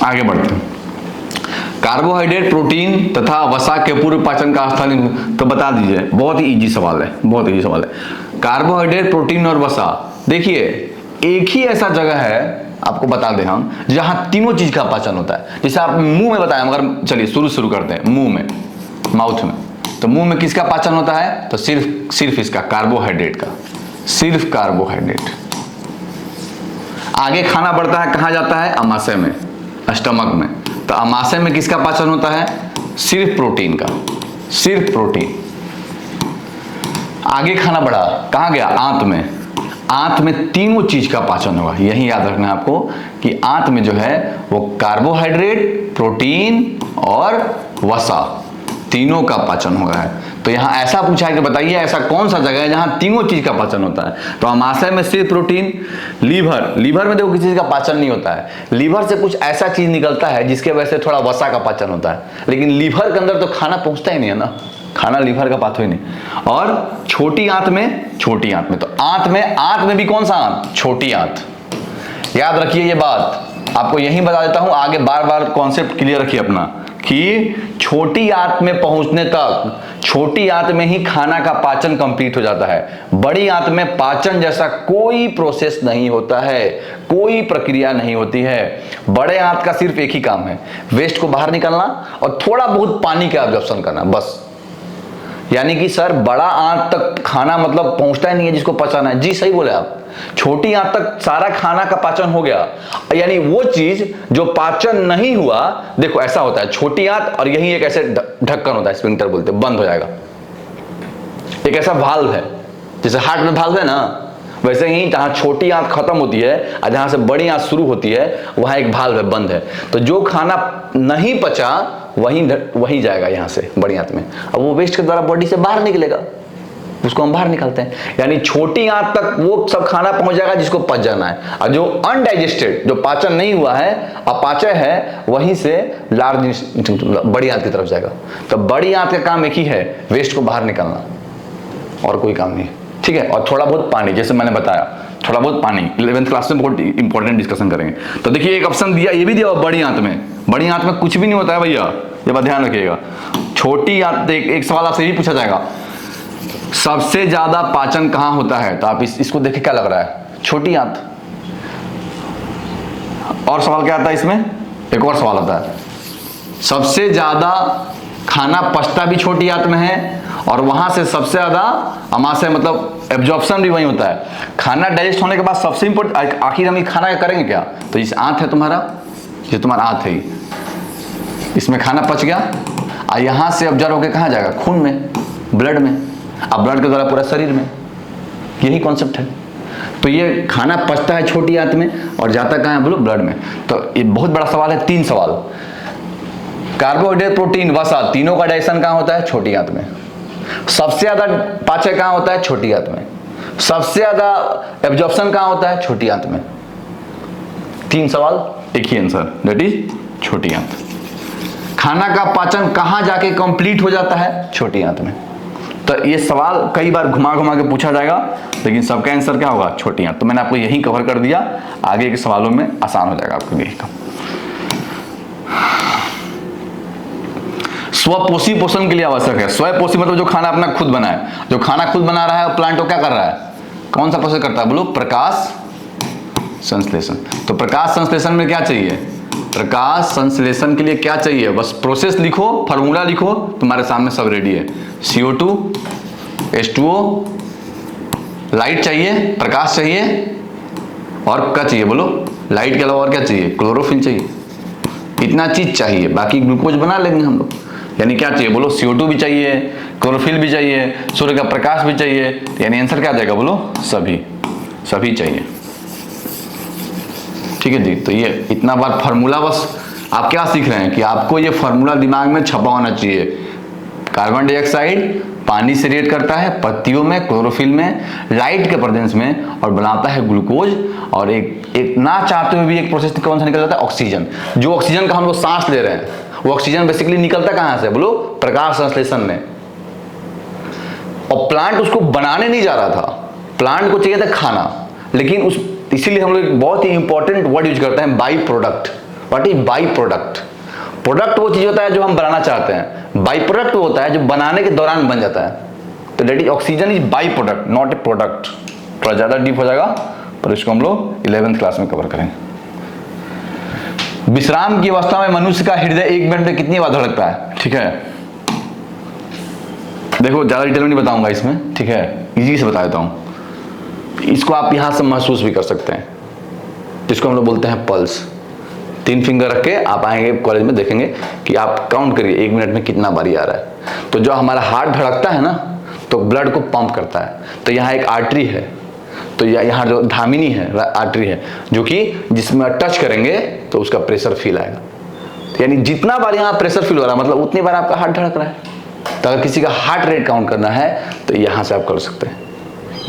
आगे बढ़ते हैं। कार्बोहाइड्रेट, प्रोटीन तथा वसा के पूर्व पाचन का स्थान तो बता दीजिए। बहुत ही इजी सवाल है, बहुत इजी सवाल है। कार्बोहाइड्रेट, प्रोटीन और वसा, देखिए एक ही ऐसा जगह है, आपको बता दें हम, जहां तीनों चीज का पाचन होता है। जैसे आप मुंह में बताया, मगर चलिए शुरू करते हैं मुंह में, माउथ में। तो मुंह में किसका पाचन होता है? तो सिर्फ इसका, कार्बोहाइड्रेट का, सिर्फ कार्बोहाइड्रेट। आगे खाना बढ़ता है, कहां जाता है? आमाशय में, स्टमक में। तो आमाशय में किसका पाचन होता है? सिर्फ प्रोटीन का, सिर्फ प्रोटीन। आगे खाना बढ़ा, कहां गया? आंत में। आंत में तीनों चीज का पाचन होगा। यही याद रखना है आपको कि आंत में जो है वो कार्बोहाइड्रेट, प्रोटीन और वसा, तीनों का पाचन होगा है। तो यहां ऐसा पूछा है कि बताइए ऐसा कौन सा जगह है जहां तीनों चीज का पाचन होता है? तो आमाशय में सिर्फ प्रोटीन। लीवर में देखो किसी चीज का पाचन नहीं होता है। लीवर से कुछ ऐसा चीज निकलता है जिसके वजह से थोड़ा वसा का पाचन होता है, लेकिन लीवर के अंदर तो खाना पहुंचता ही नहीं है ना, खाना लीवर का पाथवे नहीं। और छोटी आंत में, छोटी आंत में, तो आंत में भी कौन सा आंत? छोटी आंत। याद रखिए ये बात, आपको यही बता देता हूं, आगे बार बार कॉन्सेप्ट क्लियर रखिए अपना कि छोटी आंत में पहुंचने तक, छोटी आंत में ही खाना का पाचन कंप्लीट हो जाता है। बड़ी आंत में पाचन जैसा कोई प्रोसेस नहीं होता है, कोई प्रक्रिया नहीं होती है। बड़े आंत का सिर्फ एक ही काम है, वेस्ट को बाहर निकालना और थोड़ा बहुत पानी का एब्जॉर्प्शन करना, बस। यानी कि सर बड़ा आंत तक खाना मतलब पहुंचता ही नहीं है जिसको पचाना है। जी सही बोले आप, छोटी आंत तक सारा खाना का पाचन हो गया। यानी वो चीज जो पाचन नहीं हुआ, देखो ऐसा होता है, छोटी आंत और यही एक ऐसे ढक्कन होता है, स्फिंक्टर बोलते हैं, बंद हो जाएगा। एक ऐसा वाल्व है, जैसे हार्ट में वाल्व है ना, वैसे ही जहां छोटी आंत खत्म होती है और जहां से बड़ी आंत शुरू होती है, वहां एक वाल्व है, बंद है। तो जो खाना नहीं पचा वही जाएगा यहां से बड़ी आंत में, अब वो वेस्ट के द्वारा बॉडी से बाहर निकलेगा, उसको हम बाहर निकालते हैं। यानी छोटी आंत तक वो सब खाना पहुंच जाएगा जिसको पच जाना है, और जो अनडाइजेस्टेड, जो पाचन नहीं हुआ है, अपाचय है, वहीं से लार्ज बड़ी आंत की तरफ जाएगा। तो बड़ी आंत का काम एक ही है, वेस्ट को बाहर निकालना, और कोई काम नहीं, ठीक है। और थोड़ा बहुत पानी, जैसे मैंने बताया, थोड़ा बहुत पानी 11th क्लास में बहुत इंपॉर्टेंट डिस्कशन करेंगे। तो देखिए एक ऑप्शन दिया, ये भी दिया बड़ी आंत में कुछ भी नहीं होता है भैया, ये बात ध्यान रखिएगा। छोटी आंत, एक सवाल आपसे ये पूछा जाएगा, सबसे ज्यादा पाचन कहां होता है? तो आप इसको देख के क्या लग रहा है? छोटी आंत। और सवाल क्या आता है इसमें? एक और सवाल आता है, सबसे ज्यादा खाना पचता भी छोटी आंत में है, और वहां से सबसे ज्यादा आमाशय, मतलब एब्जॉर्प्शन भी वही होता है। खाना डाइजेस्ट होने के बाद सबसे इंपॉर्टेंट, आखिर हम खाना करेंगे क्या? तो इस आंत है तुम्हारा, ये तुम्हारा आंत है, इसमें खाना पच गया और यहां से ऑब्जर्व होकर कहां जाएगा? खून में, ब्लड में, अब ब्लड के द्वारा पूरा शरीर में। यही कॉन्सेप्ट है। तो ये खाना पचता है छोटी आंत में और जाता कहां है? बोलो ब्लड में। तो ये बहुत बड़ा सवाल है, 3 सवाल। कार्बोहाइड्रेट, प्रोटीन, वसा, तीनों का डाइजेशन कहां होता है? छोटी आंत में। सबसे ज्यादा पाचय कहां होता है? छोटी आंत में। सबसे ज्यादा एब्जॉर्प्शन कहां होता है? छोटी आंत में। 3 सवाल, एक ही आंसर, दैट इज छोटी आंत। खाना का पाचन कहां जाके कंप्लीट हो जाता है? छोटी आंत में। तो ये सवाल कई बार घुमा के पूछा जाएगा, लेकिन सबका आंसर क्या होगा? छोटी आंत। तो मैंने आपको यही कवर कर दिया, आगे के सवालों में आसान हो जाएगा आपको यही काम। स्वपोषी पोषण के लिए आवश्यक है। स्वपोषी मतलब जो खाना अपना खुद बनाए, जो खाना खुद बना रहा है, प्लांट को क्या कर रहा है? कौन सा प्रोसेस करता है? बोलो प्रकाश संश्लेषण। तो प्रकाश संश्लेषण में क्या चाहिए? प्रकाश संश्लेषण के लिए क्या चाहिए? बस प्रोसेस लिखो, फार्मूला लिखो, तुम्हारे सामने सब रेडी है। CO2, H2O, लाइट चाहिए, प्रकाश चाहिए, और क्या चाहिए? बोलो लाइट के अलावा और क्या चाहिए? क्लोरोफिल चाहिए। इतना चीज चाहिए, बाकी ग्लूकोज बना लेंगे हम लोग। यानी क्या चाहिए? बोलो CO2 भी चाहिए, क्लोरोफिल भी चाहिए, सूर्य का प्रकाश भी चाहिए। यानी आंसर क्या आ जाएगा? बोलो सभी चाहिए। ठीक है जी। तो ये इतना बार फार्मूला, बस आप क्या सीख रहे हैं कि आपको ये फार्मूला दिमाग में छपा होना चाहिए। कार्बन डाइऑक्साइड पानी से रिएक्ट करता है पत्तियों में, क्लोरोफिल में, लाइट के प्रेजेंस में, और बनाता है ग्लूकोज। और एक ना चाहते हुए भी एक प्रोसेस कौन सा निकल जाता है? ऑक्सीजन। जो ऑक्सीजन का हम लोग सांस ले रहे हैं, वो ऑक्सीजन बेसिकली निकलता कहां से? बोलो प्रकाश संश्लेषण में। और प्लांट उसको बनाने नहीं जा रहा था, प्लांट को चाहिए था खाना, लेकिन इसीलिए हम लोग बहुत ही इंपॉर्टेंट वर्ड यूज करते हैं, by product. What is by product? Product वो चीज होता है जो हम बनाना चाहते हैं, बाई प्रोडक्ट वो होता है जो बनाने के दौरान बन जाता है। तो that is oxygen is by product not a product. थोड़ा ज्यादा डीप हो जाएगा पर इसको हम लोग 11th क्लास में कवर करेंगे। विश्राम की अवस्था में मनुष्य का हृदय 1 मिनट में कितनी बार धड़कता है? ठीक है, देखो ज्यादा डिटेल में नहीं बताऊंगा इसमें, ठीक है, इजी से बता देता हूं। इसको आप यहां से महसूस भी कर सकते हैं, जिसको हम लोग बोलते हैं पल्स। 3 फिंगर रख के आप आएंगे कॉलेज में, देखेंगे कि आप काउंट करिए 1 मिनट में कितना बारी आ रहा है। तो जो हमारा हार्ट धड़कता है ना, तो ब्लड को पंप करता है। तो यहाँ एक आर्टरी है, तो यहाँ जो धामिनी है आर्टरी है, जो कि जिसमें टच करेंगे तो उसका प्रेशर फील आएगा। तो यानी जितना बार यहाँ प्रेशर फील हो रहा है मतलब उतनी बार आपका हार्ट धड़क रहा है। तो अगर किसी का हार्ट रेट काउंट करना है तो यहाँ से आप कर सकते हैं,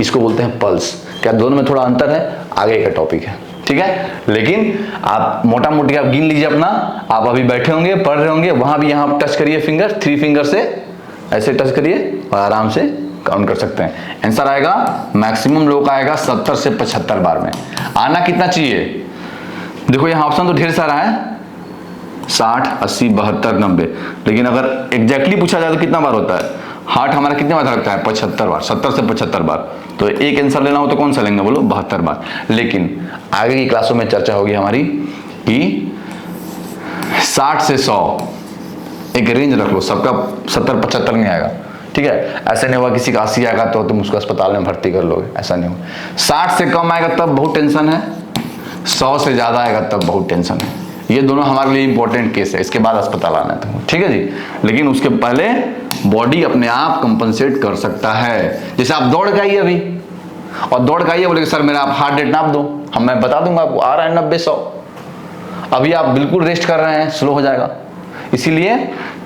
इसको बोलते हैं पल्स। क्या दोनों में थोड़ा अंतर है, आगे का टॉपिक है, ठीक है। लेकिन आप मोटा मोटी आप गिन लीजिए अपना, आप अभी बैठे होंगे पढ़ रहे होंगे, वहां भी यहाँ टच करिए फिंगर, 3 फिंगर से ऐसे टच करिए और आराम से काउंट कर सकते हैं। आंसर आएगा मैक्सिमम लोग का आएगा 70 से 75 बार में। आना कितना चाहिए? देखो यहाँ ऑप्शन तो ढेर सारा है, 60, 80, 72, 90, लेकिन अगर एग्जैक्टली पूछा जाए तो कितना बार होता है? हार्ट हमारा कितने बार धड़कता है? 75 बार, 70 से 75 बार। तो एक आंसर लेना हो तो कौन सा लेंगे? बोलो 72 बार। लेकिन आगे की क्लासों में चर्चा होगी हमारी कि 60 से 100 एक रेंज रख लो, सबका 70-75 नहीं आएगा, ठीक है। ऐसे नहीं होगा किसी का 80 आएगा तो तुम उसको अस्पताल में भर्ती कर लोगे, ऐसा नहीं होगा। 60 से कम आएगा तब बहुत टेंशन है, 100 से ज्यादा आएगा तब बहुत टेंशन है। ये दोनों हमारे लिए इंपॉर्टेंट केस है, इसके बाद अस्पताल आना है तुमको, ठीक है जी। लेकिन उसके पहले बॉडी अपने आप कंपनसेट कर सकता है। जैसे आप दौड़ के आइए अभी और दौड़ के आइए, बोले सर मेरा आप हार्ट रेट नाप दो, मैं बता दूंगा आपको आ रहा है 90-100। अभी आप बिल्कुल रेस्ट कर रहे हैं, स्लो हो जाएगा। इसीलिए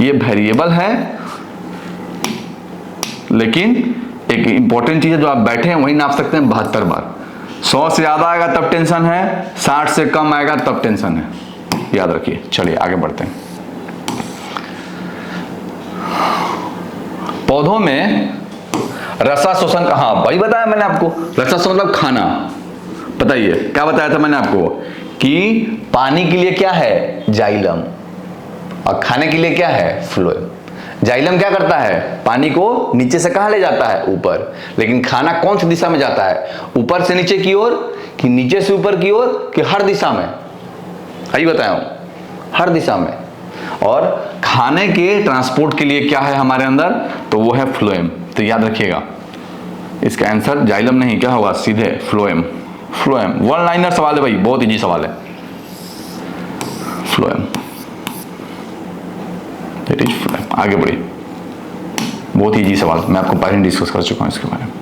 ये वेरिएबल है, लेकिन एक इंपॉर्टेंट चीज है, जो आप बैठे हैं वही नाप सकते हैं 72 बार। 100 से ज्यादा आएगा तब टेंशन है, 60 से कम आएगा तब टेंशन है, याद रखिए। चलिए आगे बढ़ते हैं। पौधों में रसा शोषण का, हाँ वही बताया मैंने आपको, रसा शोषण मतलब खाना। बताइए क्या बताया था मैंने आपको कि पानी के लिए क्या है? जाइलम, और खाने के लिए क्या है? फ्लोएम। जाइलम क्या करता है? पानी को नीचे से कहां ले जाता है? ऊपर। लेकिन खाना कौन सी दिशा में जाता है? ऊपर से नीचे की ओर कि नीचे से ऊपर की ओर कि हर दिशा में? यही बताया हूं, हर दिशा में। और खाने के ट्रांसपोर्ट के लिए क्या है हमारे अंदर? तो वो है फ्लोएम। तो याद रखिएगा इसका आंसर जाइलम नहीं, क्या होगा? सीधे फ्लोएम। फ्लोएम 1 लाइनर सवाल है भाई, बहुत इजी सवाल है। Phloem, it is phloem. आगे बढ़िए, बहुत इजी सवाल, मैं आपको पहले डिस्कस कर चुका हूं इसके बारे में।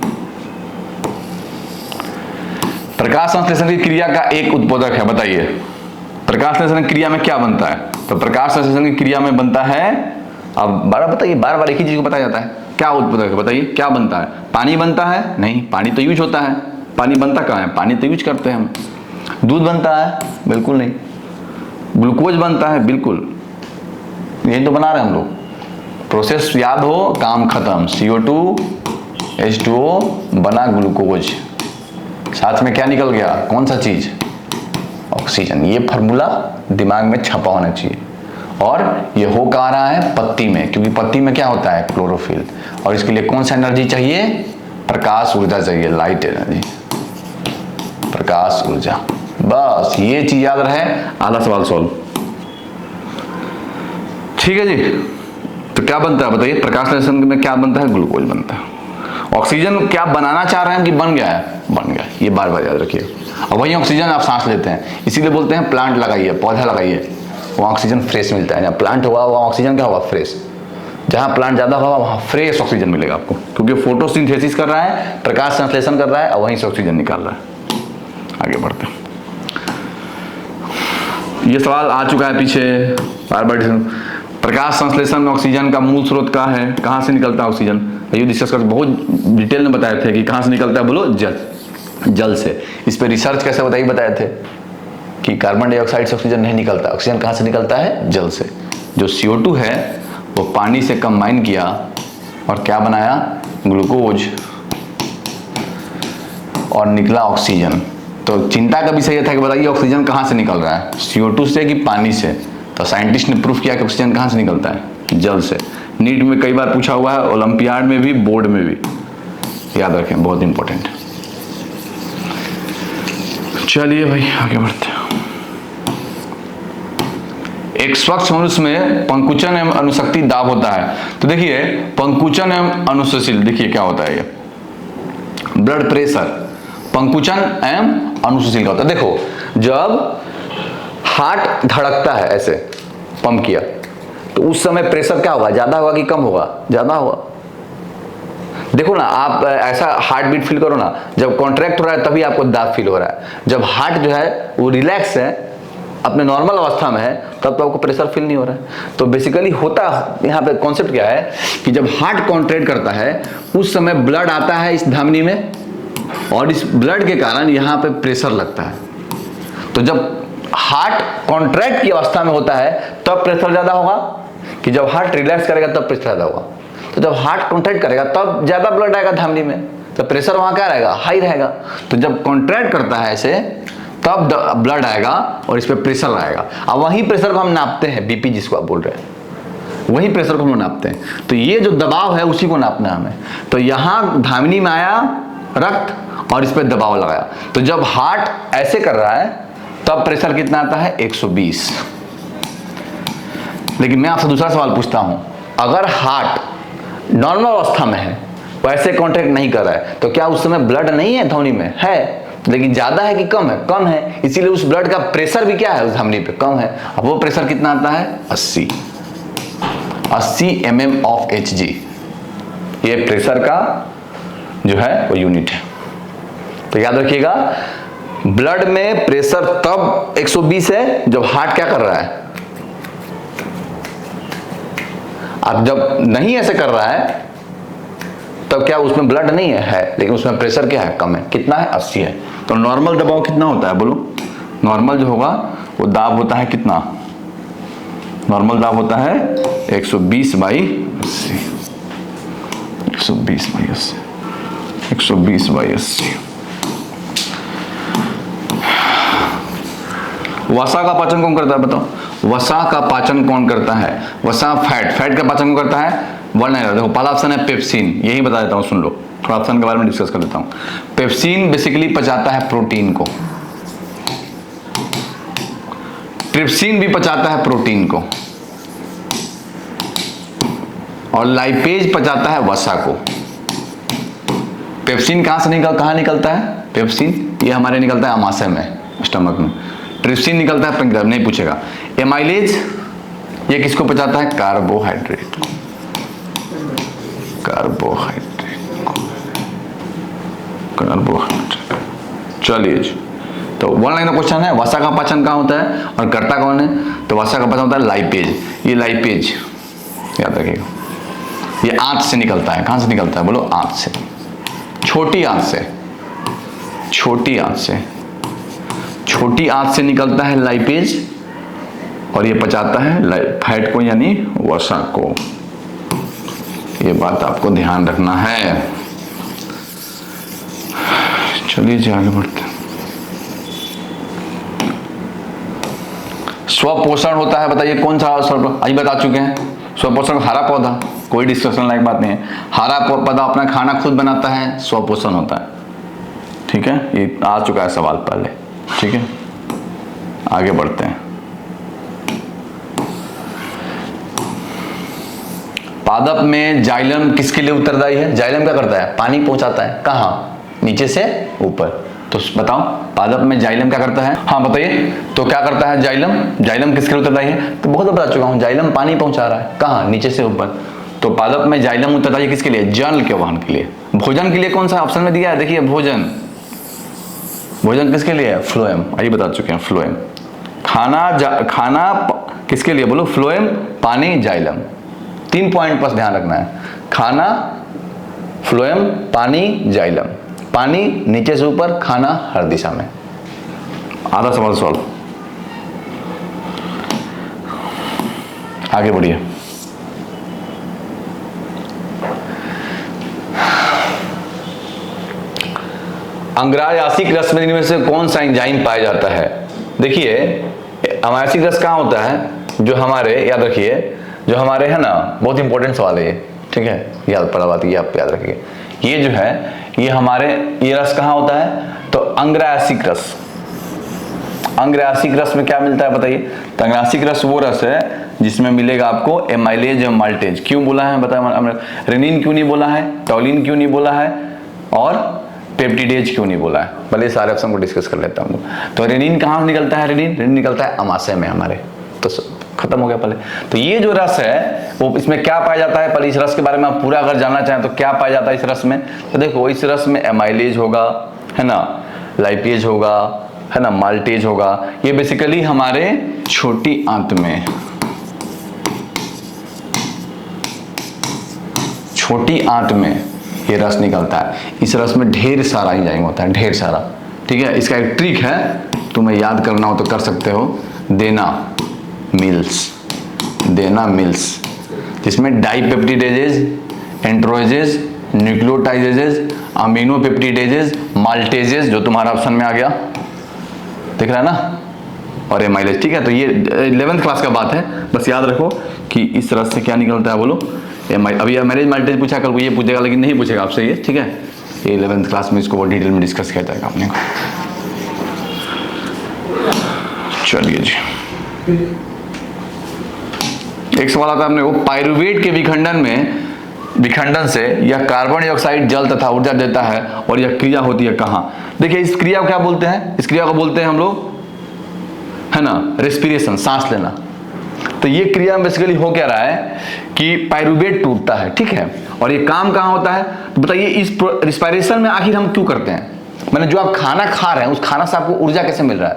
प्रकाश संश्लेषण की क्रिया का एक उत्पादक है, बताइए प्रकाश संश्लेषण क्रिया में क्या बनता है? तो प्रकाश संश्लेषण की क्रिया में बनता है, अब बार बताइए, बार बार एक ही चीज को बताया जाता है, क्या उत्पादक है? बताइए क्या बनता है? पानी बनता है? नहीं, पानी तो यूज होता है। पानी बनता कहाँ है? पानी तो यूज करते हैं हम। दूध बनता है? बिल्कुल नहीं। ग्लूकोज बनता है? बिल्कुल, यही तो बना रहे हैं हम लोग। प्रोसेस याद हो, काम खत्म। CO2 H2O बना ग्लूकोज, साथ में क्या निकल गया? कौन सा चीज? ऑक्सीजन। ये फार्मूला दिमाग में छपा होना चाहिए। और ये हो कहाँ रहा है? पत्ती में, क्योंकि पत्ती में क्या होता है? क्लोरोफिल। और इसके लिए कौन सा एनर्जी चाहिए? प्रकाश ऊर्जा चाहिए, लाइट एनर्जी, प्रकाश ऊर्जा। बस ये चीज याद रहे, आधा सवाल सॉल्व। ठीक है जी। तो क्या बनता है बताइए? प्रकाश संश्लेषण में क्या बनता है? ग्लूकोज बनता है। ऑक्सीजन क्या बनाना चाह रहे हैं कि बन गया है? बन गया। ये बार बार याद रखिए। और वही ऑक्सीजन आप सांस लेते हैं, इसीलिए बोलते हैं प्लांट लगाइए, पौधा लगाइए, वहाँ ऑक्सीजन फ्रेश मिलता है। जहाँ प्लांट होगा वहाँ ऑक्सीजन क्या होगा? फ्रेश। जहाँ प्लांट ज्यादा होगा वहाँ फ्रेश ऑक्सीजन मिलेगा आपको, क्योंकि फोटोसिंथेसिस कर रहा है, प्रकाश संश्लेषण कर रहा है और वहीं से ऑक्सीजन निकाल रहा है। आगे बढ़ते हैं। ये सवाल आ चुका है पीछे, बार बार। प्रकाश संश्लेषण में ऑक्सीजन का मूल स्रोत कहाँ है? कहाँ से निकलता है ऑक्सीजन? ये डिस्कस कर, बहुत डिटेल में बताए थे कि कहाँ से निकलता है। बोलो जल से। इस पे रिसर्च कैसे बताए थे कि कार्बन डाइऑक्साइड से ऑक्सीजन नहीं निकलता। ऑक्सीजन कहाँ से निकलता है? जल से। जो CO2 है वो पानी से कंबाइन किया और क्या बनाया? ग्लूकोज, और निकला ऑक्सीजन। तो चिंता का विषय यह था कि बताइए ऑक्सीजन कहाँ से निकल रहा है, CO2 से कि पानी से। तो साइंटिस्ट ने प्रूफ किया कि ऑक्सीजन कहाँ से निकलता है, जल से। नीट में कई बार पूछा हुआ है, ओलंपियाड में भी, बोर्ड में भी, याद रखें, बहुत इंपॉर्टेंट। चलिए भाई आगे बढ़ते हैं। एक स्वच्छ मनुष्य में पंकुचन एवं अनुशक्ति दाब होता है। तो देखिए पंकुचन एवं अनुशशील, देखिए क्या होता है ये, ब्लड प्रेशर, पंकुचन एवं अनुशशील का होता है। देखो जब हार्ट धड़कता है ऐसे, पंप किया, तो उस समय प्रेशर क्या होगा, ज्यादा होगा कि कम होगा, ज्यादा होगा। देखो ना, आप ऐसा हार्ट बीट फील करो ना, जब कॉन्ट्रैक्ट हो रहा है तभी आपको दाब फील हो रहा है। जब हार्ट जो है वो रिलैक्स है, अपने नॉर्मल अवस्था में है, तब तो आपको प्रेशर फील नहीं हो रहा है। तो बेसिकली होता यहाँ पे कॉन्सेप्ट क्या है कि जब हार्ट कॉन्ट्रैक्ट करता है उस समय ब्लड आता है इस धमनी में, और इस ब्लड के कारण यहाँ पे प्रेशर लगता है। तो जब हार्ट कॉन्ट्रैक्ट की अवस्था में होता है तब प्रेशर ज्यादा होगा, कि जब हार्ट रिलैक्स करेगा तब प्रेशर ज्यादा होगा। तो जब हार्ट कॉन्ट्रैक्ट करेगा तब ज्यादा ब्लड आएगा धमनी में, तो प्रेशर वहां क्या रहेगा, हाई रहेगा। तो जब कॉन्ट्रैक्ट करता है ऐसे तब ब्लड आएगा और इस पे प्रेशर आएगा। अब वही प्रेशर को हम नापते हैं, बीपी जिसको आप बोल रहे हैं, वही प्रेशर को हम नापते हैं। तो ये जो दबाव है उसी को नापना है हमें। तो यहाँ धमनी में आया रक्त और इस पे दबाव लगाया, तो जब हार्ट ऐसे कर रहा है तब प्रेशर कितना आता है, 120। लेकिन मैं आपसे दूसरा सवाल पूछता हूं, अगर हार्ट नॉर्मल अवस्था में है, वैसे कॉन्ट्रैक्ट नहीं कर रहा है, तो क्या उस समय ब्लड नहीं है धमनी में, है, लेकिन ज्यादा है कि कम है, कम है, इसीलिए उस ब्लड का प्रेशर भी क्या है उस धमनी पे, कम है। अब वो प्रेशर कितना आता है, 80 mm ऑफ Hg। ये प्रेशर का जो है वो यूनिट है। तो याद रखिएगा, ब्लड में प्रेशर तब 120 है जब हार्ट क्या कर रहा है। अब जब नहीं ऐसे कर रहा है तब क्या उसमें ब्लड नहीं है, लेकिन उसमें प्रेशर क्या है, कम है। कितना है, 80 है। तो नॉर्मल दबाव कितना होता है, बोलो। नॉर्मल जो होगा वो दाब होता है कितना, नॉर्मल दाब होता है 120/80, 120/80, 120/80। वसा का पाचन कौन करता है, बताओ। वसा का पाचन कौन करता है, वसा फैट का पाचन कौन करता है, वर्ड नहीं। देखो पहला ऑप्शन है पेप्सिन, यही बता देता हूं, सुन लो, थोड़ा ऑप्शन के बारे में डिस्कस कर लेता हूं। पेप्सिन बेसिकली पचाता है प्रोटीन को, ट्रिप्सिन भी पचाता है प्रोटीन को, और लाइपेज पचाता है वसा को। पेप्सिन कहां निकलता है, पेप्सिन ये हमारे निकलता है आमाशय में, स्टमक में। ट्रिप्सिन निकलता है पैंक्रियाज, नहीं पूछेगा। एमाइलेज ये किसको पचाता है, कार्बोहाइड्रेट को, कार्बोहाइड्रेट। चलिए, तो वन लाइन का क्वेश्चन है, वसा का पाचन कहाँ होता है और करता कौन है। तो वसा का पाचन होता है लाइपेज। ये लाइपेज याद रखिएगा, ये आंत से निकलता है। कहां से निकलता है, बोलो, आंत से, छोटी आंत से, छोटी आंत से, छोटी आंत से निकलता है लाइपेज, और ये पचाता है फैट को, यानी वसा को। ये बात आपको ध्यान रखना है। चलिए जी आगे बढ़ते हैं। स्वपोषण होता है, बताइए कौन सा, आज बता चुके हैं। स्वपोषण हरा पौधा, कोई डिस्कशन लायक बात नहीं है। हरा पौधा अपना खाना खुद बनाता है, स्वपोषण होता है। ठीक है, ये आ चुका है सवाल पहले। ठीक है, आगे बढ़ते हैं। पादप में जाइलम किसके लिए उत्तरदायी है, जाइलम क्या करता है, पानी पहुंचाता है। कहां, नीचे से ऊपर। तो बताओ पादप में जाइलम क्या करता है, हाँ बताइए। तो क्या करता है जाइलम, जाइलम किसके लिए उत्तरदायी है, तो बहुत बता चुका हूं, जाइलम पानी पहुंचा रहा है। कहां, नीचे से ऊपर। तो पादप में जाइलम उत्तरदायी किसके लिए, जल के वहन के लिए। भोजन के लिए कौन सा ऑप्शन में दिया है, देखिए भोजन, भोजन किसके लिए है, फ्लोएम, अभी बता चुके हैं, फ्लोएम। खाना किसके लिए, बोलो, फ्लोएम, पानी, जाइलम। 3 पॉइंट बस ध्यान रखना है, खाना, फ्लोएम, पानी, जाइलम। पानी नीचे से ऊपर, खाना हर दिशा में। आधा सवाल सॉल्व। आगे बढ़िए। अंग्रायासिक रस में से कौन सा एंजाइम पाया जाता है? देखिए अमायासिक रस कहाँ होता है, जो हमारे, याद रखिए, जो हमारे है ना, बहुत इंपॉर्टेंट सवाल है ये, ठीक है, याद पड़ा बात, ये आप याद रखिए। ये जो है ये हमारे, ये रस कहाँ होता है? तो अंग्रायासिक रस। अंग्रायासिक रस में क्या मिलता है बताइए? तो अंग्रायासिक रस वो रस है जिसमें मिलेगा आपको एमाइलेज और माल्टेज। क्यों बोला है बताया? रेनिन क्यों नहीं बोला है, टॉलिन क्यों नहीं बोला है, और पेप्टिडेज क्यों नहीं बोला है? पहले सारे ऑप्शन को डिस्कस कर लेता हूँ। तो रेनिन कहाँ निकलता है? रेनिन निकलता है अमाशय में हमारे, तो खत्म हो गया पहले। तो ये जो रस है वो, इसमें क्या पाया जाता है? पहले इस रस के बारे में आप पूरा अगर जानना चाहें तो क्या पाया जाता है इस रस में? तो देखो इस रस में एमाइलेज होगा, है ना, लाइपेज होगा, है ना, माल्टेज होगा। ये बेसिकली हमारे छोटी आंत में, छोटी आंत में ये रस निकलता है। इस रस में ढेर सारा एंजाइम होता है, ढेर सारा, ठीक है। इसका एक ट्रिक है, तुम्हें याद करना हो तो कर सकते हो, देना मिल्स, जिसमें डाइपेप्टिडेजेज, एंड्रोजेज, न्यूक्लियोटाइडेजेज, अमीनोपेप्टिडेजेज, माल्टेजेज, जो तुम्हारा ऑप्शन में आ गया, दिख रहा है ना, और एमाइलेज, ठीक है। तो ये 11th क्लास का बात है, बस याद रखो कि इस रस से क्या निकलता है, बोलो। अभी एमाइलेज माल्टेज पूछा, कल को ये पूछेगा, लेकिन नहीं पूछेगा आपसे ये, ठीक है। ये 11th क्लास में इसको बहुत डिटेल में डिस्कस किया जाएगा अपने को। चलिए जी, एक सवाल आता है अपने को, पाइरुवेट के विखंडन से यह कार्बन डाइऑक्साइड जल तथा ऊर्जा देता है और यह क्रिया होती है कहाँ? देखिए इस क्रिया को क्या बोलते हैं? इस क्रिया को बोलते हैं हम लोग, है ना, रेस्पिरेशन, सांस लेना। तो ये क्रिया में बेसिकली हो क्या रहा है कि पाइरुवेट टूटता है, ठीक है। और ये काम कहाँ होता है? तो बताइए इस रेस्पिरेशन में आखिर हम क्यों करते हैं? मैंने जो आप खाना खा रहे हैं उस खाना से आपको ऊर्जा कैसे मिल रहा है?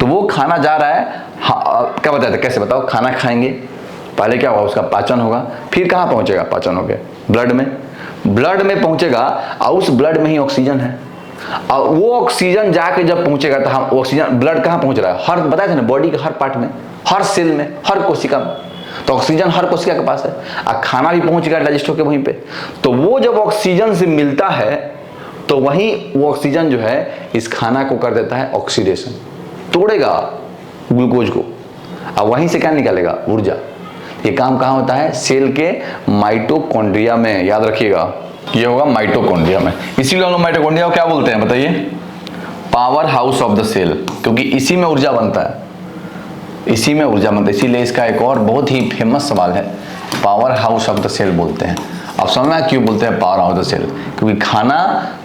तो वो खाना जा रहा है, क्या बताते हैं, कैसे बताओ? खाना खाएंगे, पहले क्या होगा, उसका पाचन होगा, फिर कहाँ पहुंचेगा पाचन होके? ब्लड में पहुंचेगा, और उस ब्लड में ही ऑक्सीजन है, और वो ऑक्सीजन जाके जब पहुंचेगा तो हम ऑक्सीजन, ब्लड कहाँ पहुंच रहा है? हर, बताया था ना, बॉडी के हर पार्ट में, हर सेल में, हर कोशिका में। तो ऑक्सीजन हर कोशिका के पास है, और खाना भी पहुंच गया डाइजेस्ट होकर वहीं पे। तो वो जब ऑक्सीजन से मिलता है तो वहीं वो ऑक्सीजन जो है इस खाना को कर देता है ऑक्सीडेशन, तोड़ेगा ग्लूकोज को, और वहीं से क्या निकलेगा? ऊर्जा। ये काम कहाँ होता है? सेल के माइटोकॉन्ड्रिया में, याद रखिएगा, ये होगा माइटोकॉन्ड्रिया में। इसीलिए हम लोग माइटोकॉन्ड्रिया को क्या बोलते हैं बताइए? Power house of the cell, क्योंकि इसी में ऊर्जा बनता है, इसी में ऊर्जा बनता है। इसीलिए इसका एक और बहुत ही फेमस सवाल है, power house of the cell बोलते हैं। अब समझ में क्यों बोलते हैं power house of the cell? क्योंकि खाना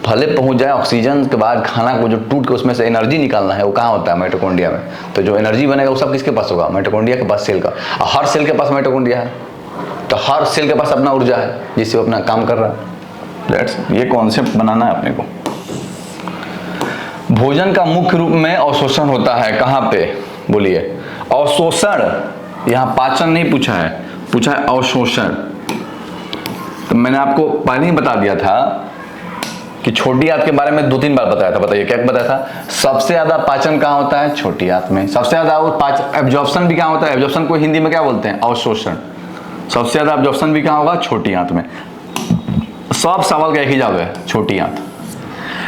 भले पहुंच जाए, ऑक्सीजन के बाद खाना को जो टूट के उसमें से एनर्जी निकालना है वो कहाँ होता है? माइटोकॉन्ड्रिया में। तो जो एनर्जी बनेगा वो सब किसके पास होगा? माइटोकॉन्ड्रिया के पास, सेल का। और हर सेल के पास माइटोकॉन्ड्रिया है, तो हर सेल के पास अपना ऊर्जा है जिससे वो अपना काम कर रहा है। ये कॉन्सेप्ट बनाना है अपने को। भोजन का मुख्य रूप में अवशोषण होता है कहाँ पे? बोलिए। अवशोषण, यहाँ पाचन नहीं पूछा है, पूछा है अवशोषण। तो मैंने आपको पहले ही बता दिया था कि छोटी आंत के बारे में 2-3 बार बताया था। बताइए क्या बताया था? सबसे ज्यादा पाचन कहाँ होता है? छोटी आंत में। सबसे ज्यादा वो पाचन, एब्जॉर्प्शन भी कहाँ होता है? एब्जॉर्प्शन को हिंदी में क्या बोलते हैं? अवशोषण। सबसे ज्यादा एब्जॉर्प्शन भी कहाँ होगा? छोटी आंत में। सब सवाल का एक ही जवाब है, छोटी आंत।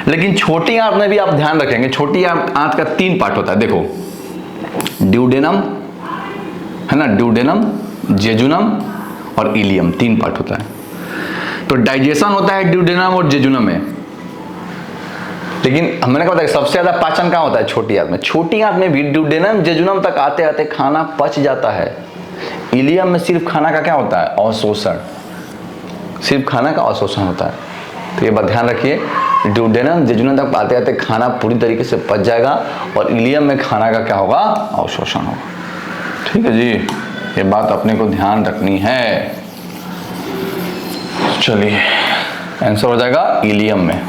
लेकिन छोटी आंत में भी आप ध्यान रखेंगे, छोटी आंत का 3 पार्ट होता है। देखो, ड्यूडेनम, है ना, ड्यूडेनम, जेजुनम और इलियम, 3 पार्ट होता है। तो डाइजेशन होता है ड्यूडेनम और जेजुनम में, लेकिन हमने कहा था कि सबसे ज्यादा पाचन कहाँ होता है? छोटी आंत में। छोटी आंत में भी ड्यूडेनम, जेजुनम तक आते आते खाना पच जाता है। इलियम में सिर्फ खाना का क्या होता है? अवशोषण, सिर्फ खाना का अवशोषण होता है। तो ये बात ध्यान रखिए, ड्यूडेनम, जेजुनम तक आते आते खाना पूरी तरीके से पच जाएगा, और इलियम में खाना का क्या होगा? अवशोषण होगा। ठीक है जी, ये बात अपने को ध्यान रखनी है। चलिए, आंसर हो जाएगा इलियम में।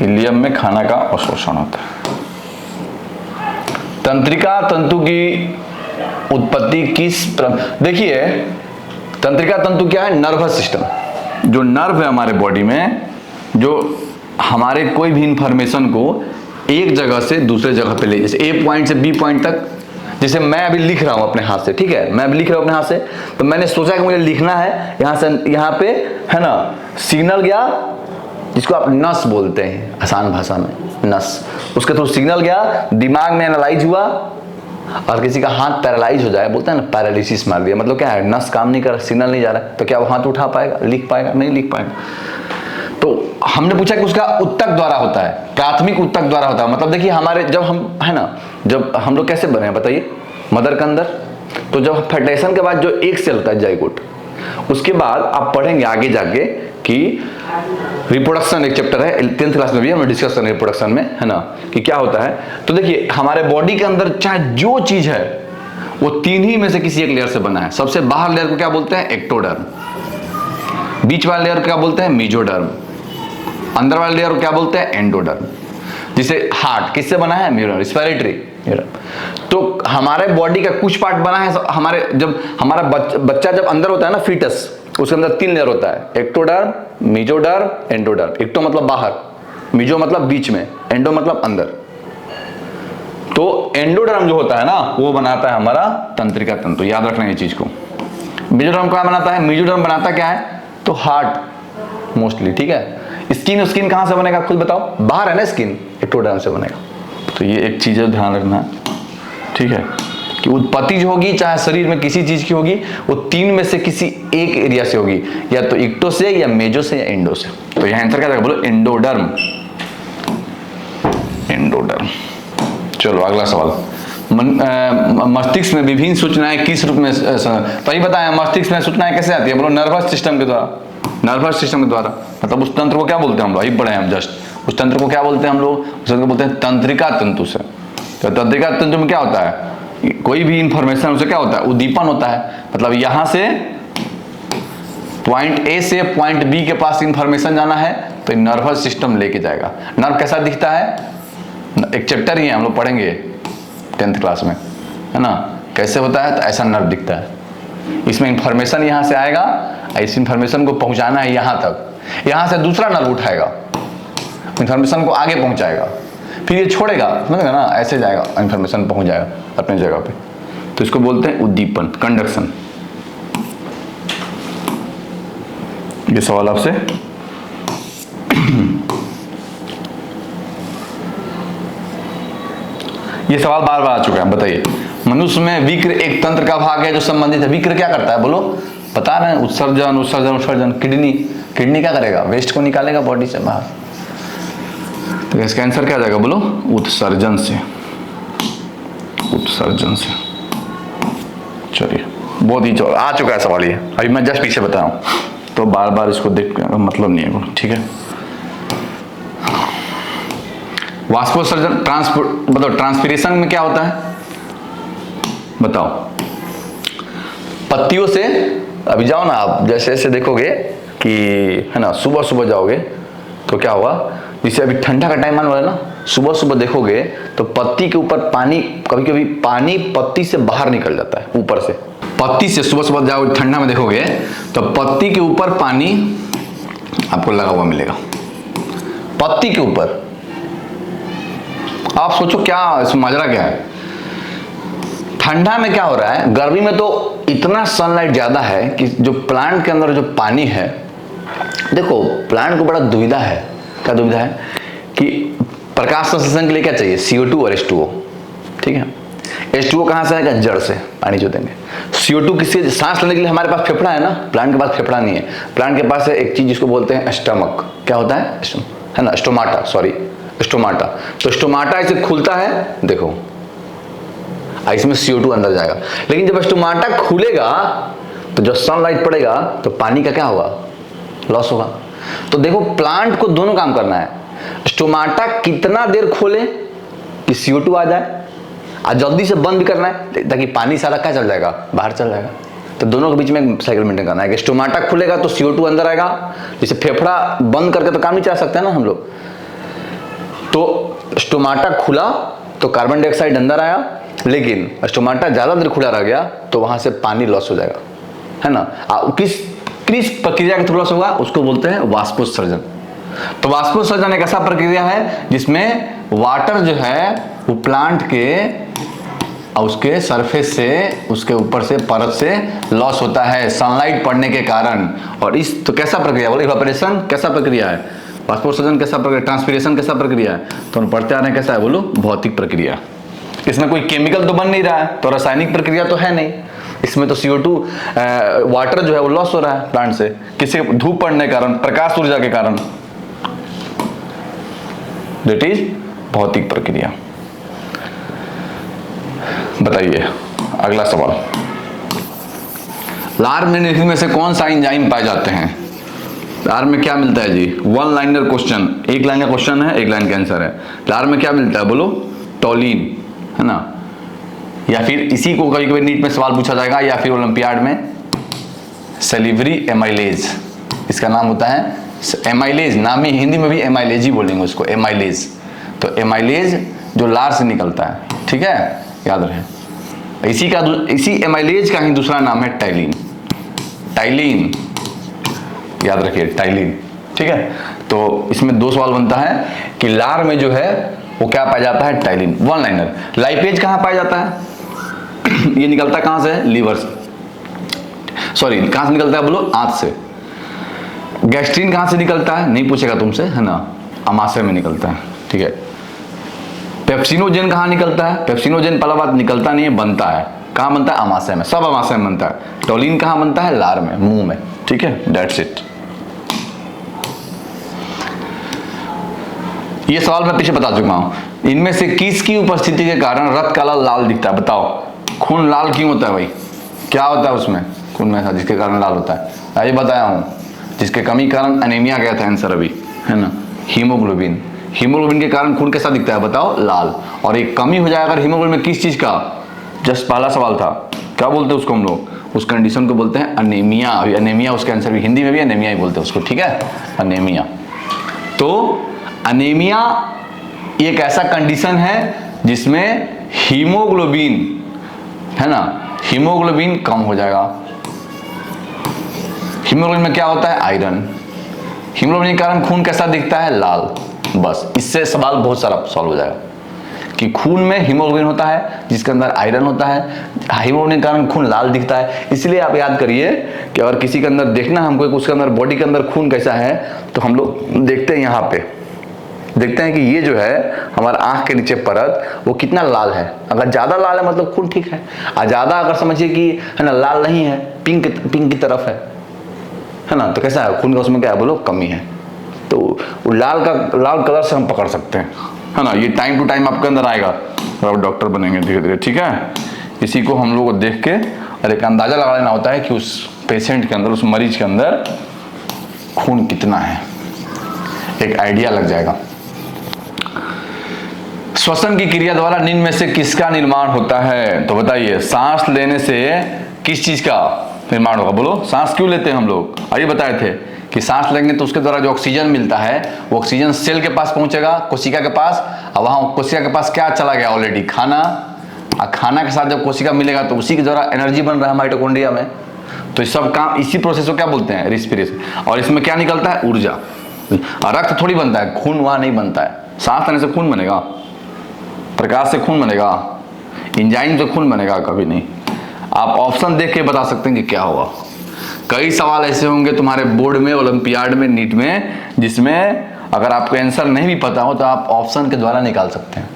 इलियम में खाना का अवशोषण होता है। तंत्रिका तंतु की उत्पत्ति किस देखिए, तंत्रिका तंतु क्या है? Nervous system. जो नर्व है हमारे बॉडी में, जो हमारे कोई भी इंफॉर्मेशन को एक जगह से दूसरे जगह पे ले, जैसे ए पॉइंट से बी पॉइंट तक। जैसे मैं अभी लिख रहा हूं अपने हाथ से, ठीक है, मैं अभी लिख रहा हूं अपने हाथ से, तो मैंने सोचा कि मुझे लिखना है, यहां से यहां पे, है ना, सिग्नल गया जिसको आप नस बोलते हैं आसान भाषा में, नस। उसके थ्रू सिग्नल गया, दिमाग में एनालाइज हुआ, और किसी का हाथ पैरालाइज हो जाए, बोलते हैं ना पैरालिसिस मार दिया, मतलब क्या है, नस काम नहीं कर रहा, सिग्नल नहीं जा रहा है, तो क्या वो हाथ उठा पाएगा, लिख पाएगा? नहीं लिख पाएगा। तो हमने पूछा कि उसका उत्तक द्वारा होता है, प्राथमिक उत्तक द्वारा होता है। मतलब देखिए हमारे जब हम है ना, जब हम लोग कैसे बने हैं बताइए, मदर के अंदर, तो जब फर्टिलाइजेशन के बाद जो एक सेल होता है जाइगोट, उसके बाद आप पढ़ेंगे आगे जाके कि रिप्रोडक्शन एक चैप्टर है 10th क्लास में भी हम डिस्कस करेंगे रिप्रोडक्शन में, है ना, कि क्या होता है। तो देखिए हमारे बॉडी के अंदर चाहे जो चीज है वो तीन ही में से किसी एक लेयर से बना है। सबसे बाहर लेयर को क्या बोलते हैं, एक्टोडर्म, बीच वाले लेयर को क्या बोलते हैं, मेसोडर्म, अंदर वाले लेयर को क्या बोलते हैं, एंडोडर्म। जिसे हार्ट किससे बना है, म्यूरल, रेस्पिरेटरी म्यूरल। तो हमारे बॉडी का कुछ पार्ट बना है, हमारे जब हमारा बच्चा जब अंदर होता है ना, फीटस, उसके अंदर 3 लेयर होता है, एक्टोडर्म, मेसोडर्म, एंडोडर्म। एक्टो मतलब बाहर, मेसो मतलब बीच में, एंडो मतलब अंदर। तो एंडोडर्म जो होता है ना, वो बनाता है हमारा तंत्रिका तंतु, याद रखना ये चीज को। मेसोडर्म क्या बनाता है, मेसोडर्म बनाता क्या है, तो हार्ट मोस्टली, ठीक है। स्किन कहां से बनेगा खुद बताओ, बाहर है ना स्किन, एक्टोडर्म से बनेगा। तो ये एक चीज है ध्यान रखना, ठीक है, कि उत्पत्ति जो होगी चाहे शरीर में किसी चीज की होगी, वो 3 में से किसी एक एरिया से होगी, या तो इक्टो से, या मेजो से, या एंडो से। तो यहां आंसर क्या जाएगा, बोलो एंडोडर्म, एंडोडर्म। चलो अगला सवाल, मस्तिष्क में विभिन्न सूचनाएं किस रूप में, तो ये बताया मस्तिष्क में सूचनाएं कैसे आती है, बोलो नर्वस सिस्टम के द्वारा, नर्वस सिस्टम के द्वारा। मतलब उस तंत्र को क्या बोलते हैं हम लोग, अभी पढ़े हैं हम जस्ट, उस तंत्र को क्या बोलते हैं हम लोग, उस तंत्र को बोलते हैं तंत्रिका तंतु से। तो तंत्रिका तंतु में क्या होता है, कोई भी इंफॉर्मेशन उसे क्या होता है, उद्दीपन होता है। मतलब यहां से पॉइंट ए से पॉइंट बी के पास इंफॉर्मेशन जाना है, तो नर्वस सिस्टम लेके जाएगा। नर्व कैसा दिखता है, एक चैप्टर ही है, हम लोग पढ़ेंगे 10th क्लास में, है ना, कैसे होता है, तो ऐसा नर्व दिखता है। इसमें इंफॉर्मेशन यहां से आएगा, इस इंफॉर्मेशन को पहुंचाना है यहां तक, यहां से दूसरा नर्व उठाएगा, इंफॉर्मेशन को आगे पहुंचाएगा, फिर ये छोड़ेगा, समझेगा ना, ऐसे जाएगा, इंफॉर्मेशन पहुंच जाएगा अपने जगह पे। तो इसको बोलते हैं उद्दीपन, कंडक्शन। ये सवाल आपसे ये सवाल बार बार आ चुका है, बताइए। मनुष्य में विक्र एक तंत्र का भाग है जो संबंधित है। विक्र क्या करता है, बोलो, बता रहे हैं, उत्सर्जन उत्सर्जन उत्सर्जन। किडनी, किडनी क्या करेगा, वेस्ट को निकालेगा बॉडी से बाहर। तो इसका आंसर क्या जाएगा, बोलो, उत्सर्जन से, उत्सर्जन से। चलिए बहुत ही आ चुका है सवाल, ये अभी मैं जस्ट पीछे बता रहा हूं, तो बार बार इसको देख मतलब नहीं है, ठीक है। वाष्पोत्सर्जन, मतलब ट्रांसपिरेशन में क्या होता है बताओ, पत्तियों से। अभी जाओ ना आप, जैसे जैसे देखोगे कि, है ना, सुबह सुबह जाओगे तो क्या होगा, जैसे अभी ठंडा का टाइम आने वाला है ना, सुबह सुबह देखोगे तो पत्ती के ऊपर पानी, कभी कभी पानी पत्ती से बाहर निकल जाता है, ऊपर से पत्ती से। सुबह सुबह जाओगे ठंडा में देखोगे तो पत्ती के ऊपर पानी आपको लगा हुआ मिलेगा, पत्ती के ऊपर। आप सोचो क्या इसमें माजरा क्या है। ठंडा में क्या हो रहा है, गर्मी में तो इतना सनलाइट ज्यादा है कि जो प्लांट के अंदर जो पानी है, देखो प्लांट को बड़ा दुविधा है। क्या दुविधा है कि प्रकाश संश्लेषण के लिए क्या चाहिए, CO2 और H2O, ठीक है। H2O कहां से आएगा, जड़ से पानी जो देंगे। CO2 किससे, सांस लेने के लिए हमारे पास फेफड़ा है ना, प्लांट के पास फेफड़ा नहीं है। प्लांट के पास है एक चीज जिसको बोलते हैं स्टमक। क्या होता है ना, स्टोमाटा, सॉरी स्टोमाटा। तो स्टोमाटा इसे खुलता है, देखो इसमें CO2 अंदर जाएगा। लेकिन जब स्टोमाटा खुलेगा तो जब सनलाइट पड़ेगा तो पानी का क्या होगा, लॉस होगा। तो देखो प्लांट को दोनों काम करना है, स्टोमाटा कितना देर खोले कि CO2 आ जाए, और जल्दी से बंद भी करना है ताकि पानी सारा क्या चल जाएगा, बाहर चल जाएगा। तो दोनों के बीच में साइकिल मेंटेन करना है कि स्टोमाटा खुलेगा तो CO2 अंदर आएगा। जैसे फेफड़ा बंद करके तो काम नहीं चला सकते ना हम लोग, तो स्टोमाटा खुला तो कार्बन डाइऑक्साइड अंदर आया, लेकिन स्टोमाटा ज्यादा देर खुला रह गया तो वहां से पानी लॉस हो जाएगा, है ना। किस प्रक्रिया के थ्रू लॉस होगा, उसको बोलते हैं वाष्पोत्सर्जन। तो वाष्पोत्सर्जन एक ऐसा प्रक्रिया है जिसमें वाटर जो है वो प्लांट के और उसके सरफेस से, उसके ऊपर से, परत से लॉस होता है सनलाइट पड़ने के कारण। और इस तो कैसा प्रक्रिया बोले, इवापोरेशन कैसा प्रक्रिया है, बाष्पोत्सर्जन कैसा प्रक्रिया, ट्रांसपीरेशन कैसा प्रक्रिया है, तो हम पढ़ते आ रहे हैं कैसा है, बोलो भौतिक प्रक्रिया। इसमें कोई केमिकल तो बन नहीं रहा है, तो रासायनिक प्रक्रिया तो है नहीं। इसमें तो CO2 वाटर जो है वो लॉस हो रहा है प्लांट से, किसी धूप पड़ने के कारण, प्रकाश ऊर्जा के कारण, दैट इज भौतिक प्रक्रिया। बताइए अगला सवाल, लार में से कौन सा एंजाइम पाए जाते हैं? लार में क्या मिलता है जी? वन लाइनर क्वेश्चन, एक लाइन का क्वेश्चन है, एक लाइन का आंसर है। लार में क्या मिलता है बोलो? टोलिन, है ना। या फिर इसी को कभी कभी नीट में सवाल पूछा जाएगा, या फिर ओलंपियाड में सेलिवरी एमाइलेज, इसका नाम होता है एमाइलेज, नाम ही हिंदी में भी एमाइलेज ही बोलेंगे उसको, एमाइलेज। तो एमाइलेज जो लार से निकलता है, ठीक है, याद रहे। इसी एमाइलेज का ही दूसरा नाम है टाइलिन। टाइलिन याद रखिए, टाइलिन, ठीक है। तो इसमें दो सवाल बनता है कि लार में जो है वो क्या पाया जाता है? टाइलिन। One liner. लाइपेज कहां पाया जाता है? ये निकलता है कहां से? लीवर से, सॉरी कहां से निकलता है बोलो? आंत से। गैस्ट्रीन कहां से निकलता है? नहीं पूछेगा तुमसे, है ना, आमाशय में निकलता है, ठीक है। पेप्सिनोजेन कहां निकलता है? पेप्सिनोजेन पहला बात निकलता नहीं है, बनता है। कहां बनता है? आमाशय में, सब आमाशय में बनता है। टोलिन कहां बनता है? लार में, मुंह में, ठीक है। That's it. ये सवाल मैं पीछे बता चुका हूं। इनमें से किसकी उपस्थिति के कारण रक्त काला लाल दिखता है? बताओ, खून लाल क्यों होता है भाई? क्या होता है उसमें खून में ऐसा जिसके कारण लाल होता है? अभी बताया हूं, जिसके कमी कारण अनीमिया गया था आंसर अभी, है ना। हीमोग्लोबिन, हीमोग्लोबिन के कारण खून कैसा दिखता है बताओ? लाल। और एक कमी हो जाए अगर हीमोग्लोबिन में किस चीज का, जस्ट पहला सवाल था, क्या बोलते हैं उसको हम लोग? उस कंडीशन को बोलते हैं अनीमिया। अभी अनीमिया उसका आंसर भी हिंदी में भी अनीमिया ही बोलते हैं उसको, ठीक है, अनीमिया। तो अनीमिया एक ऐसा कंडीशन है जिसमें हीमोग्लोबिन, है ना, हीमोग्लोबिन कम हो जाएगा। हीमोग्लोबिन में क्या होता है? आयरन। हीमोग्लोबिन के कारण खून कैसा दिखता है? लाल। बस इससे सवाल बहुत सारा सॉल्व हो जाएगा कि खून में हीमोग्लोबिन होता है जिसके अंदर आयरन होता है, हीमोग्लोबिन के कारण खून लाल दिखता है। इसलिए आप याद करिए कि अगर किसी के अंदर देखना है हमको उसके अंदर बॉडी के अंदर खून कैसा है, तो हम लोग देखते हैं, यहाँ पे देखते हैं कि ये जो है हमारा आंख के नीचे परत वो कितना लाल है। अगर ज्यादा लाल है मतलब खून ठीक है, और ज्यादा अगर समझिए कि है ना लाल नहीं है, पिंक की तरफ है ना, तो कैसा है खून का उसमें क्या है बोलो? कमी है। तो वो लाल कलर से हम पकड़ सकते हैं, है ना। ये टाइम टू टाइम आपके अंदर आएगा और आप डॉक्टर बनेंगे धीरे धीरे, ठीक है। इसी को हम लोग को देख के और एक अंदाजा लगा लेना होता है कि उस पेशेंट के अंदर, उस मरीज के अंदर खून कितना है, एक आइडिया लग जाएगा। श्वसन की क्रिया द्वारा निम्न में से किसका निर्माण होता है? तो बताइए, सांस लेने से किस चीज का निर्माण होगा बोलो? सांस क्यों लेते हैं हम लोग? अभी बताए थे कि सांस लेंगे तो उसके द्वारा जो ऑक्सीजन मिलता है वो ऑक्सीजन सेल के पास पहुंचेगा, कोशिका के पास, और वहां कोशिका के पास क्या चला गया ऑलरेडी? खाना। और खाना के साथ जब कोशिका मिलेगा तो उसी के द्वारा एनर्जी बन रहा है माइटोकॉन्ड्रिया में। तो ये सब काम इसी प्रोसेस को क्या बोलते हैं? रिस्पिरेशन। और इसमें क्या निकलता है? ऊर्जा। रक्त थोड़ी बनता है, खून वहां नहीं बनता है। सांस लेने से खून बनेगा? प्रकाश से खून बनेगा? एंजाइम से खून बनेगा? कभी नहीं। आप ऑप्शन देख के बता सकते हैं कि क्या होगा। कई सवाल ऐसे होंगे तुम्हारे बोर्ड में, ओलंपियाड में, नीट में, जिसमें अगर आपको आंसर नहीं भी पता हो तो आप ऑप्शन के द्वारा निकाल सकते हैं,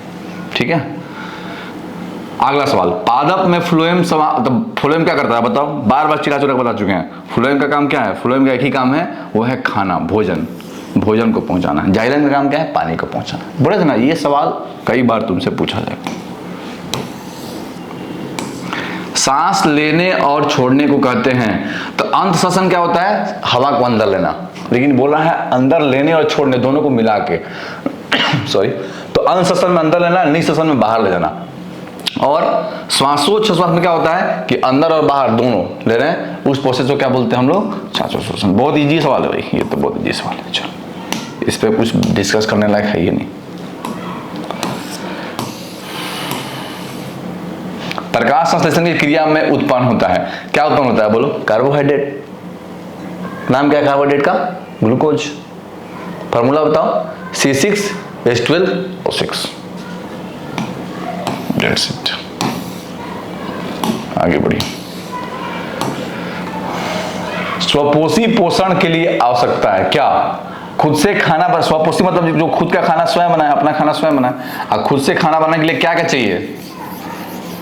ठीक है। अगला सवाल, पादप में फ्लोएम तो फ्लोएम क्या करता है बताओ? बार बार चिरा चुरा बता चुके हैं। फ्लोएम का काम क्या है? फ्लोएम का एक ही काम है, वो है खाना, भोजन को पहुंचाना। जाइलम का काम क्या है? पानी को पहुंचाना। बोले थे ना, ये सवाल कई बार तुमसे पूछा जाएगा। सांस लेने और छोड़ने को कहते हैं। तो अंत श्वसन क्या होता है? हवा को अंदर लेना। लेकिन बोला है अंदर लेने और छोड़ने दोनों को मिला के सॉरी। तो अंत श्वसन में अंदर लेना, निःश्वसन में बाहर ले जाना। और श्वासोच्छ्वास में क्या होता है कि अंदर और बाहर दोनों ले रहे हैं। उस प्रोसेस को क्या बोलते हैं हम लोग? श्वासोच्छ्वास। बहुत इजी सवाल है भाई, ये तो बहुत इजी सवाल है। चलो, इस पे कुछ डिस्कस करने लायक है ही नहीं। प्रकाश संश्लेषण की क्रिया में उत्पन्न होता है, क्या उत्पन्न होता है बोलो? कार्बोहाइड्रेट। नाम क्या है कार्बोहाइड्रेट का? ग्लूकोज। फॉर्मूला बताओ? C6H12O6। That's it। आगे बढ़िए। स्वपोषी पोषण के लिए आवश्यकता है क्या? खुद से खाना स्वपोषी मतलब जो खुद का खाना स्वयं बनाए, अपना खाना स्वयं बनाए। और खुद से खाना बनाने के लिए क्या क्या चाहिए?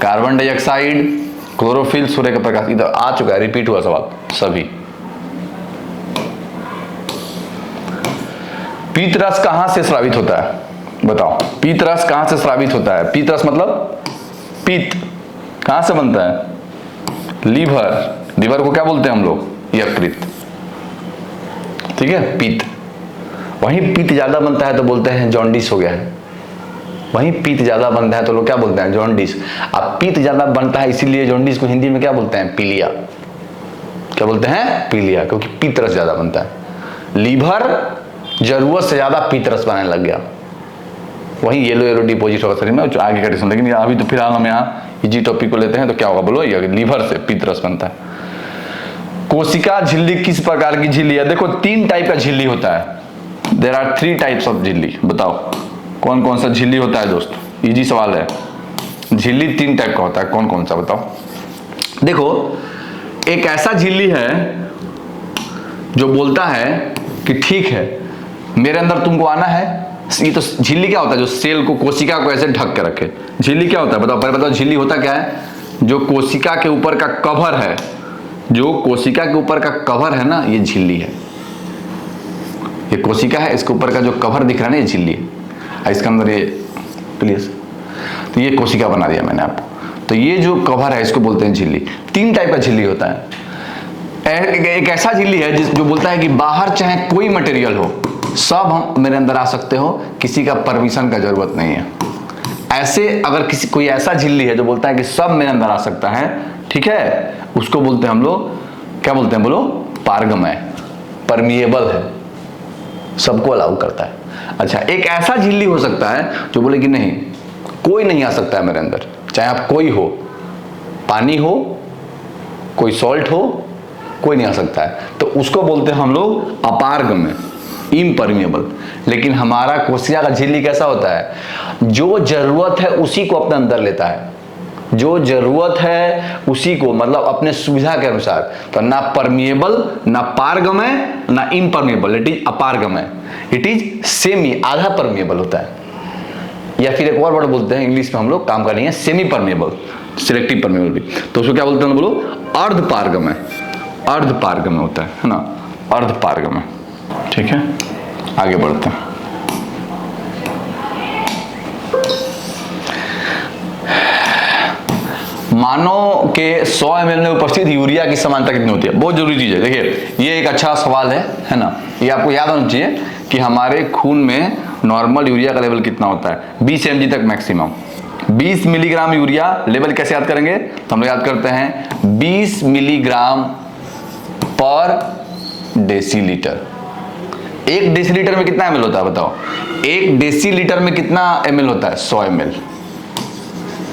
कार्बन डाइऑक्साइड, क्लोरोफिल, सूर्य का प्रकाश। इधर आ चुका है, रिपीट हुआ सवाल सभी। पीत रस कहां से स्रावित होता है? बताओ, पीत रस कहां से स्रावित होता है? पीत रस मतलब पीत कहां से बनता है? लीवर। लीवर को क्या बोलते हैं हम लोग? यकृत। ठीक है, पीत। वहीं पीत ज्यादा बनता है तो बोलते हैं जॉन्डिस हो गया है। वहीं पीत ज्यादा बनता है तो लोग क्या बोलते हैं? जॉन्डिस। अब पीत ज्यादा बनता है इसीलिए जॉन्डिस को हिंदी में क्या बोलते हैं? पीलिया। क्या बोलते हैं? पीलिया, क्योंकि पीत रस ज्यादा बनता है। लीवर जरूरत से ज्यादा पीत रस बनाने लग गया, वहीं येलो येलो डिपोजिट होगा शरीर में, आगे का टेंशन। लेकिन अभी तो फिलहाल हम यहाँ इजी टॉपिक को लेते हैं, तो क्या होगा बोलो? ये लीवर से पीत रस बनता है। कोशिका झिल्ली किस प्रकार की झिल्ली है? देखो 3 टाइप का झिल्ली होता है। देयर आर 3 टाइप्स ऑफ झिल्ली। बताओ कौन कौन सा झिल्ली होता है दोस्त? इजी सवाल है। झिल्ली 3 टाइप का होता है, कौन कौन सा बताओ? देखो, एक ऐसा झिल्ली है जो बोलता है कि ठीक है मेरे अंदर तुमको आना है। ये तो झिल्ली क्या होता है? जो सेल को, कोशिका को ऐसे ढक के रखे। झिल्ली क्या होता है बताओ? पहले बताओ झिल्ली होता क्या है? जो कोशिका के ऊपर का कवर है, जो कोशिका के ऊपर का कवर है ना, ये झिल्ली है। ये कोशिका है, इसके ऊपर का जो कवर दिख रहा है ना, ये झिल्ली है। इसके अंदर ये प्लीज, तो ये कोशिका बना दिया मैंने आपको। तो ये जो कवर है इसको बोलते हैं झिल्ली। 3 टाइप का झिल्ली होता है। एक ऐसा झिल्ली है जो बोलता है कि बाहर चाहे कोई मटेरियल हो, सब हम मेरे अंदर आ सकते हो, किसी का परमिशन का जरूरत नहीं है। ऐसे अगर किसी कोई ऐसा झिल्ली है जो बोलता है कि सब मेरे अंदर आ सकता है, ठीक है, उसको बोलते हैं हम लोग, क्या बोलते हैं बोलो? पारगमय, परमिएबल है, सबको अलाउ करता है। अच्छा, एक ऐसा झिल्ली हो सकता है जो बोले कि नहीं, कोई नहीं आ सकता है मेरे अंदर, चाहे आप कोई हो, पानी हो, कोई सॉल्ट हो, कोई नहीं आ सकता है, तो उसको बोलते हैं हम लोग अपारगम्य, इम्परमिएबल। लेकिन हमारा कोशिका का झिल्ली कैसा होता है? जो जरूरत है उसी को अपने अंदर लेता है, जो जरूरत है उसी को, मतलब अपने सुविधा के अनुसार। तो ना परमिएबल, ना पारगमय, ना इम्परमिएबल, इट इज अपारगमय, इट इज सेमी, आधा परमिएबल होता है। या फिर एक और वर्ड बोलते हैं इंग्लिश में हम लोग काम कर रही है, सेमी परमिएबल, सिलेक्टिव परमिएबल भी, तो उसको क्या बोलते हैं बोलो? अर्ध पारगमय। अर्ध पारगमय होता है ना, अर्ध पारगमय। ठीक है, आगे बढ़ते हैं। मानव के 100 ml में उपस्थित यूरिया की समानता कितनी होती है? बहुत जरूरी चीज है। देखिए ये एक अच्छा सवाल है ना, ये आपको याद होना चाहिए कि हमारे खून में नॉर्मल यूरिया का लेवल कितना होता है? 20 mg तक मैक्सिमम। 20 मिलीग्राम यूरिया लेवल कैसे याद करेंगे? तो हम लोग याद करते हैं 20 मिलीग्राम पर डेसीलीटर। 1 डेसीलीटर में कितना ml होता है बताओ? 1 डेसीलीटर में कितना ml होता है? 100 ml।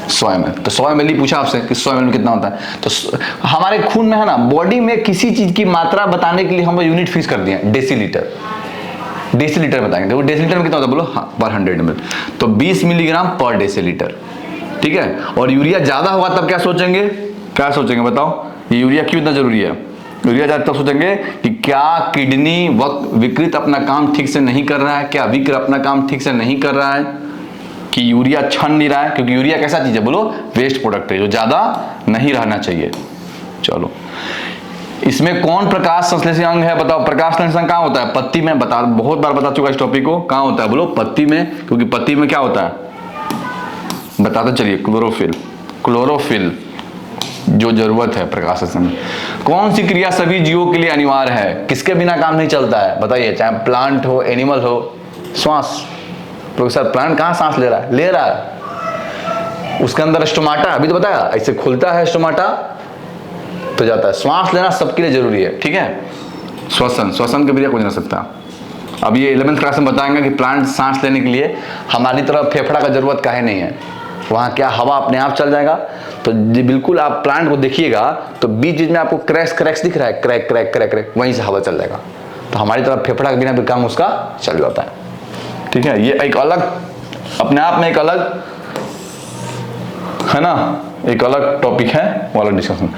100 ml, तो 100 ml ही पूछा आपसे कि 100 ml में कितना होता है। तो हमारे खून में है ना, बॉडी में किसी चीज की मात्रा बताने के लिए हम यूनिट फिक्स कर दिए, डेसीलीटर। डेसीलीटर बताएंगे, तो डेसीलीटर में कितना होता है बोलो? हाँ, पर 100 ml, तो 20 मिलीग्राम पर डेसीलीटर। ठीक है, और यूरिया ज्यादा होगा तब क्या सोचेंगे? क्या सोचेंगे बताओ? ये यूरिया क्यों इतना जरूरी है? यूरिया ज्यादा तब सोचेंगे कि क्या किडनी विकृत अपना काम ठीक से नहीं कर रहा है, क्या विकृत अपना काम ठीक से नहीं कर रहा है, कि यूरिया छन नहीं रहा है, क्योंकि यूरिया कैसा चीज है बोलो? वेस्ट प्रोडक्ट है जो ज्यादा नहीं रहना चाहिए। चलो, इसमें कौन प्रकाश संश्लेषी अंग है बताओ? प्रकाश संश्लेषण कहाँ होता है? पत्ती में। बता, बहुत बार बता चुका इस टॉपिक को। कहाँ होता है बोलो? पत्ती में, क्योंकि पत्ती में क्या होता है बताते चलिए? क्लोरोफिल। क्लोरोफिल जो जरूरत है प्रकाश संश्लेषण। कौन सी क्रिया सभी जीवों के लिए अनिवार्य है? किसके बिना काम नहीं चलता है बताइए? चाहे प्लांट हो, एनिमल हो। श्वास। प्रोफेसर प्लांट कहाँ सांस ले रहा है? ले रहा है, उसके अंदर स्टोमाटा, अभी तो बताया, ऐसे खुलता है स्टोमाटा तो जाता है। श्वास लेना सबके लिए जरूरी है। ठीक है, श्वसन, श्वसन के बिना कोई नहीं रह सकता। अब ये 11th क्लास में बताएंगे कि प्लांट सांस लेने के लिए हमारी तरफ फेफड़ा का जरूरत काहे नहीं है, वहां क्या हवा अपने आप चल जाएगा। तो बिल्कुल आप प्लांट को देखिएगा तो बीच बीच में आपको क्रैक्स क्रैक्स दिख रहा है, क्रैक क्रैक क्रैक क्रैक, वहीं से हवा चल जाएगा। तो हमारी तरफ फेफड़ा के बिना भी काम उसका चल जाता है। ठीक है, ये एक अलग, अपने आप में एक अलग है ना, एक अलग टॉपिक है, वो अलग डिस्कशन।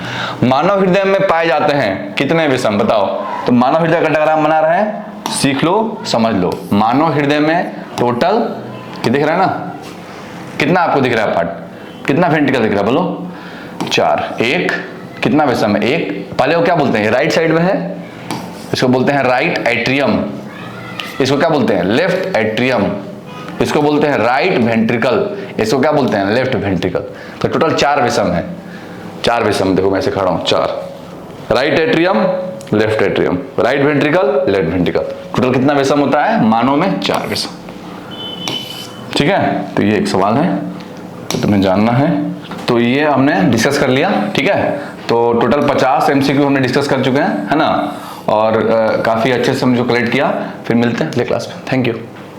मानव हृदय में पाए जाते हैं कितने विषम बताओ? तो मानव हृदय का डायग्राम बना रहे हैं, सीख लो, समझ लो। मानव हृदय में टोटल ये दिख रहा है ना, कितना आपको दिख रहा है पार्ट, कितना वेंट्रिकल दिख रहा है बोलो? 4। एक कितना विषम है? एक। पहले वो क्या बोलते हैं, राइट साइड में है, इसको बोलते हैं राइट एट्रियम। इसको क्या बोलते हैं? Left atrium. इसको बोलते हैं राइट वेंट्रिकल। इसको क्या बोलते हैं? Left ventricle. तो टोटल 4 विषम है, 4 विषम। देखो मैं ऐसे खड़ा हूं, 4। Right atrium, left atrium, right ventricle, left ventricle. Total कितना विषम होता है मानव में? 4 विषम। ठीक है, तो ये एक सवाल है तो तुम्हें जानना है। तो ये हमने डिस्कस कर लिया। ठीक है, तो टोटल 50 MCQ हमने डिस्कस कर चुके हैं, है ना। और काफी अच्छे से हम जो कलेक्ट किया। फिर मिलते हैं अगले क्लास में। Thank you.